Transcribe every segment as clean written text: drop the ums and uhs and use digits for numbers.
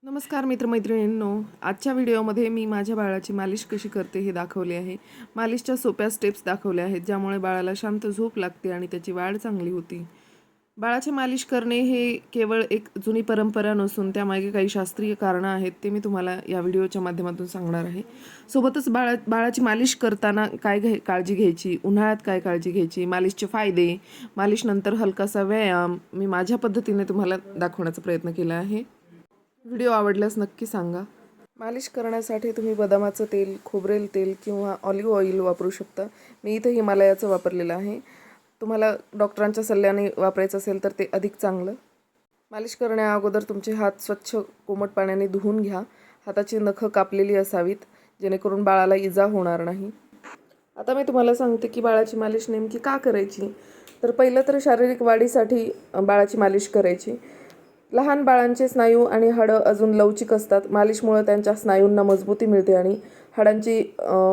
नमस्कार मित्रमैत्रिणींनो, आजच्या व्हिडिओमध्ये मी माझ्या बाळाची मालिश कशी करते हे दाखवले आहे. मालिशच्या सोप्या स्टेप्स दाखवल्या आहेत ज्यामुळे बाळाला शांत झोप लागते आणि त्याची वाढ चांगली होती. बाळाची मालिश करणे हे केवळ एक जुनी परंपरा नसून त्यामागे काही शास्त्रीय कारणं आहेत, ते मी तुम्हाला या व्हिडिओच्या माध्यमातून सांगणार आहे. सोबतच बाळाची मालिश करताना काळजी घ्यायची, उन्हाळ्यात काय काळजी घ्यायची, मालिशचे फायदे, मालिशनंतर हलकासा व्यायाम मी माझ्या पद्धतीने तुम्हाला दाखवण्याचा प्रयत्न केला आहे. व्हिडिओ आवडल्यास नक्की सांगा. मालिश करण्यासाठी तुम्ही बदामाचं तेल, खोबरेल तेल किंवा ऑलिव्ह ऑइल वापरू शकता. मी इथं हिमालयाचं वापरलेलं आहे. तुम्हाला डॉक्टरांच्या सल्ल्याने वापरायचं असेल तर ते अधिक चांगलं. मालिश करण्या अगोदर तुमचे हात स्वच्छ कोमट पाण्याने धुवून घ्या. हाताची नखं कापलेली असावीत जेणेकरून बाळाला इजा होणार नाही. आता मी तुम्हाला सांगते की बाळाची मालिश नेमकी का करायची. तर पहिलं तर शारीरिक वाढीसाठी बाळाची मालिश करायची. लहान बाळांचे स्नायू आणि हाडं अजून लवचिक असतात. मालिशमुळे त्यांच्या स्नायूंना मजबूती मिळते आणि हाडांची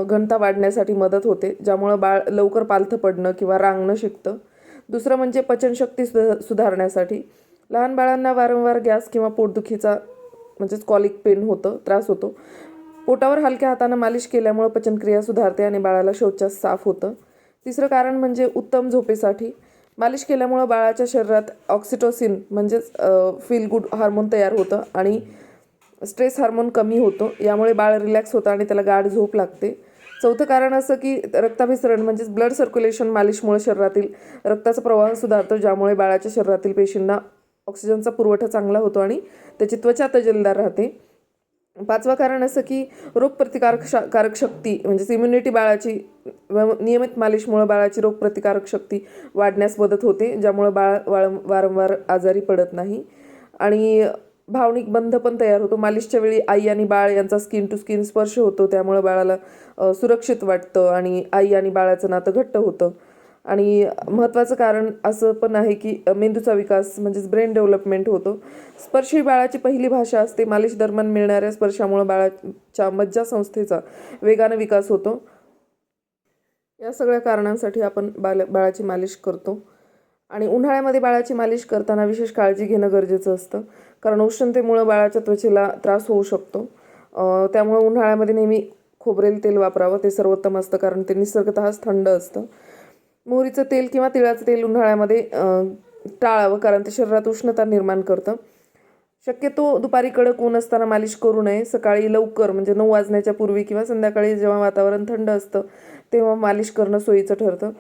घनता वाढण्यासाठी मदत होते, ज्यामुळं बाळ लवकर पालथं पडणं किंवा रांगणं शिकतं. दुसरं म्हणजे पचनशक्ती सुधारण्यासाठी. लहान बाळांना वारंवार गॅस किंवा पोटदुखीचा म्हणजेच कॉलिक पेन त्रास होतो. पोटावर हलक्या हातानं मालिश केल्यामुळं पचनक्रिया सुधारते आणि बाळाला शौचास साफ होतं. तिसरं कारण म्हणजे उत्तम झोपेसाठी. मालिश केल्यामुळं बाळाच्या शरीरात ऑक्सिटोसिन म्हणजेच फील गुड हार्मोन तयार होतं आणि स्ट्रेस हार्मोन कमी होतो. यामुळे बाळ रिलॅक्स होतं आणि त्याला गाढ झोप लागते. चौथं कारण असं की रक्ताभिसरण म्हणजेच ब्लड सर्क्युलेशन मालिशमुळे शरीरातील रक्ताचा प्रवाह सुधारतो, ज्यामुळे बाळाच्या शरीरातील पेशींना ऑक्सिजनचा पुरवठा चांगला होतो आणि त्याची त्वचा तजेलदार राहते. पाचवं कारण असं की रोगप्रतिकारक शक्ती म्हणजेच इम्युनिटी बाळाची नियमित मालिशमुळे बाळाची रोगप्रतिकारक शक्ती वाढण्यास मदत होते, ज्यामुळे बाळ वारंवार आजारी पडत नाही. आणि भावनिक बंध पण तयार होतो. मालिशच्या वेळी आई आणि बाळ यांचा स्किन टू स्किन स्पर्श होतो, त्यामुळे बाळाला सुरक्षित वाटतं आणि आई आणि बाळाचं नातं घट्ट होतं. आणि महत्त्वाचं कारण असं पण आहे की मेंदूचा विकास म्हणजेच ब्रेन डेव्हलपमेंट होतो. स्पर्श ही बाळाची पहिली भाषा असते. मालिश दरम्यान मिळणाऱ्या स्पर्शामुळे बाळाच्या मज्जासंस्थेचा वेगाने विकास होतो. या सगळ्या कारणांसाठी आपण बाळाची मालिश करतो. आणि उन्हाळ्यामध्ये बाळाची मालिश करताना विशेष काळजी घेणं गरजेचं असतं, कारण उष्णतेमुळं बाळाच्या त्वचेला त्रास होऊ शकतो. त्यामुळं उन्हाळ्यामध्ये नेहमी खोबरेल तेल वापरावं, ते सर्वोत्तम असतं, कारण ते निसर्गतःच थंड असतं. मोहरीचं तेल किंवा तिळाचं तेल उन्हाळ्यामध्ये टाळावं, कारण ते शरीरात उष्णता निर्माण करतं. शक्यतो दुपारी कडक ऊन असताना मालिश करू नये. सकाळी लवकर म्हणजे 9 वाजण्याच्या पूर्वी किंवा संध्याकाळी जेव्हा वातावरण थंड असतं तेव्हा मालिश करणं सोयीचं ठरतं.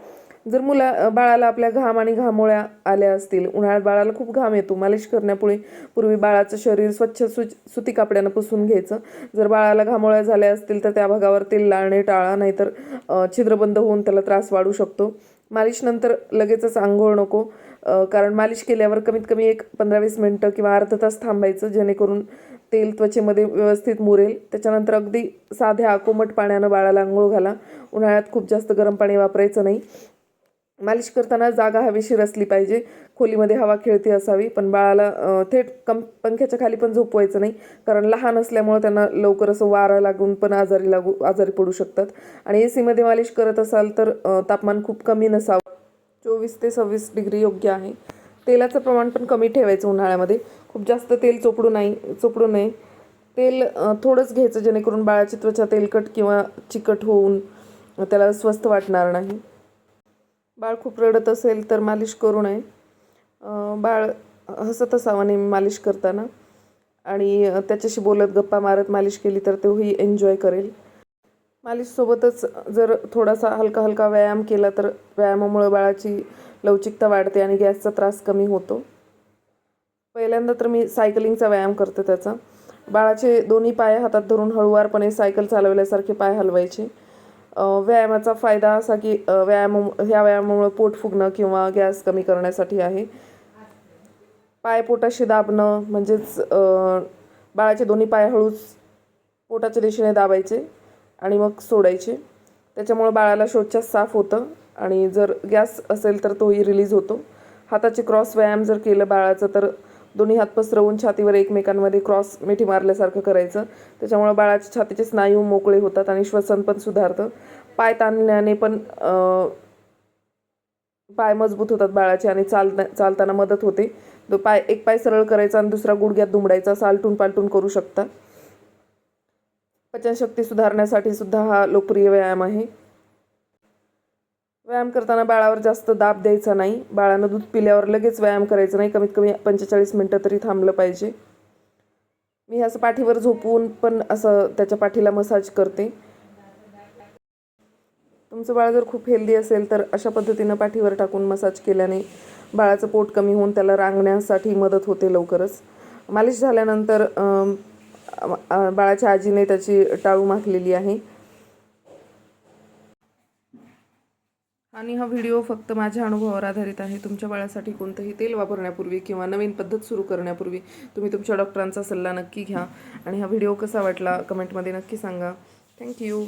जर बाळाला आपल्या घाम आणि घामोळ्या आल्या असतील, उन्हाळ्यात बाळाला खूप घाम येतो, मालिश करण्यापूर्वी बाळाचं शरीर स्वच्छ सुती कापड्यानं पुसून घ्यायचं. जर बाळाला घामोळ्या झाल्या असतील तर त्या भागावर तेल लावणे टाळा, नाहीतर छिद्र बंद होऊन त्याला त्रास वाढू शकतो. मालिशनंतर लगेचच आंघोळ नको, कारण मालिश केल्यावर कमीत कमी एक 15-20 मिनटं किंवा अर्धा तास थांबायचं, जेणेकरून तेल त्वचेमध्ये व्यवस्थित मुरेल. त्याच्यानंतर अगदी साध्या कोमट पाण्यानं बाळाला आंघोळ घाला. उन्हाळ्यात खूप जास्त गरम पाणी वापरायचं नाही. मालिश करताना जागा हवेशीर असली पाहिजे. खोलीमध्ये हवा खेळती असावी, पण बाळाला थेट पंख्याच्या खाली पण झोपवायचं नाही, कारण लहान असल्यामुळे त्यांना लवकर असं वारा लागून पण आजारी पडू शकतात. आणि AC मध्ये मालिश करत असाल तर तापमान खूप कमी नसावं. 24 ते 26 डिग्री योग्य आहे. तेलाचं प्रमाण पण कमी ठेवायचं उन्हाळ्यामध्ये. खूप जास्त तेल चोपडू नये. तेल थोडंच घ्यायचं, जेणेकरून बाळाची त्वचा तेलकट किंवा चिकट होऊन त्याला स्वस्थ वाटणार नाही. बाळ खूप रडत असेल तर मालिश करू नये. बाळ हसत असावं नेहमी मालिश करताना, आणि त्याच्याशी बोलत गप्पा मारत मालिश केली तर तोही एन्जॉय करेल. मालिशसोबतच जर थोडासा हलका व्यायाम केला तर व्यायामामुळे बाळाची लवचिकता वाढते आणि गॅसचा त्रास कमी होतो. पहिल्यांदा तर मी सायकलिंगचा व्यायाम करते. त्याचा बाळाचे दोन्ही पाय हातात धरून हळूवारपणे सायकल चालवल्यासारखे पाय हलवायचे. व्यायामाचा फायदा असा की ह्या व्यायामामुळे पोट फुगणं किंवा गॅस कमी करण्यासाठी आहे. पाय पोटाशी दाबणं म्हणजेच बाळाचे दोन्ही पाय हळूच पोटाच्या दिशेने दाबायचे आणि मग सोडायचे. त्याच्यामुळे बाळाला शौचास साफ होतं आणि जर गॅस असेल तर तोही रिलीज होतो. हाताचे क्रॉस व्यायाम जर केलं बाळाचं तर दोन्ही हात पसरवून छातीवर एकमेकांमध्ये क्रॉस मिठी मारल्यासारखं करायचं. त्याच्यामुळे बाळाच्या छातीचे स्नायू मोकळे होतात आणि श्वसन पण सुधारतं. पाय ताणल्याने पण पाय मजबूत होतात बाळाचे आणि चालताना मदत होते. तो एक पाय सरळ करायचा आणि दुसरा गुडघ्यात दुमडायचा, असं आलटून पालटून करू शकता. पचनशक्ती सुधारण्यासाठी सुद्धा हा लोकप्रिय व्यायाम आहे. व्यायाम करताना बाळावर जास्त दाब द्यायचा नाही. बाळानं दूध पिल्यावर लगेच व्यायाम करायचा नाही, कमीत कमी 45 मिनटं तरी थांबलं पाहिजे. मी असं पाठीवर झोपवून पण असं त्याच्या पाठीला मसाज करते. तुमचं बाळ जर खूप हेल्दी असेल तर अशा पद्धतीनं पाठीवर टाकून मसाज केल्याने बाळाचं पोट कमी होऊन त्याला रांगण्यासाठी मदत होते लवकरच. मालिश झाल्यानंतर बाळाच्या आजीने त्याची टाळू माखलेली आहे. आणि हा व्हिडिओ फक्त माझ्या अनुभवावर आधारित आहे. तुमच्या बाळासाठी कोणतंही तेल वापरण्यापूर्वी किंवा नवीन पद्धत सुरू करण्यापूर्वी तुम्ही तुमच्या डॉक्टरांचा सल्ला नक्की घ्या. आणि हा व्हिडिओ कसा वाटला कमेंटमध्ये नक्की सांगा. थँक्यू.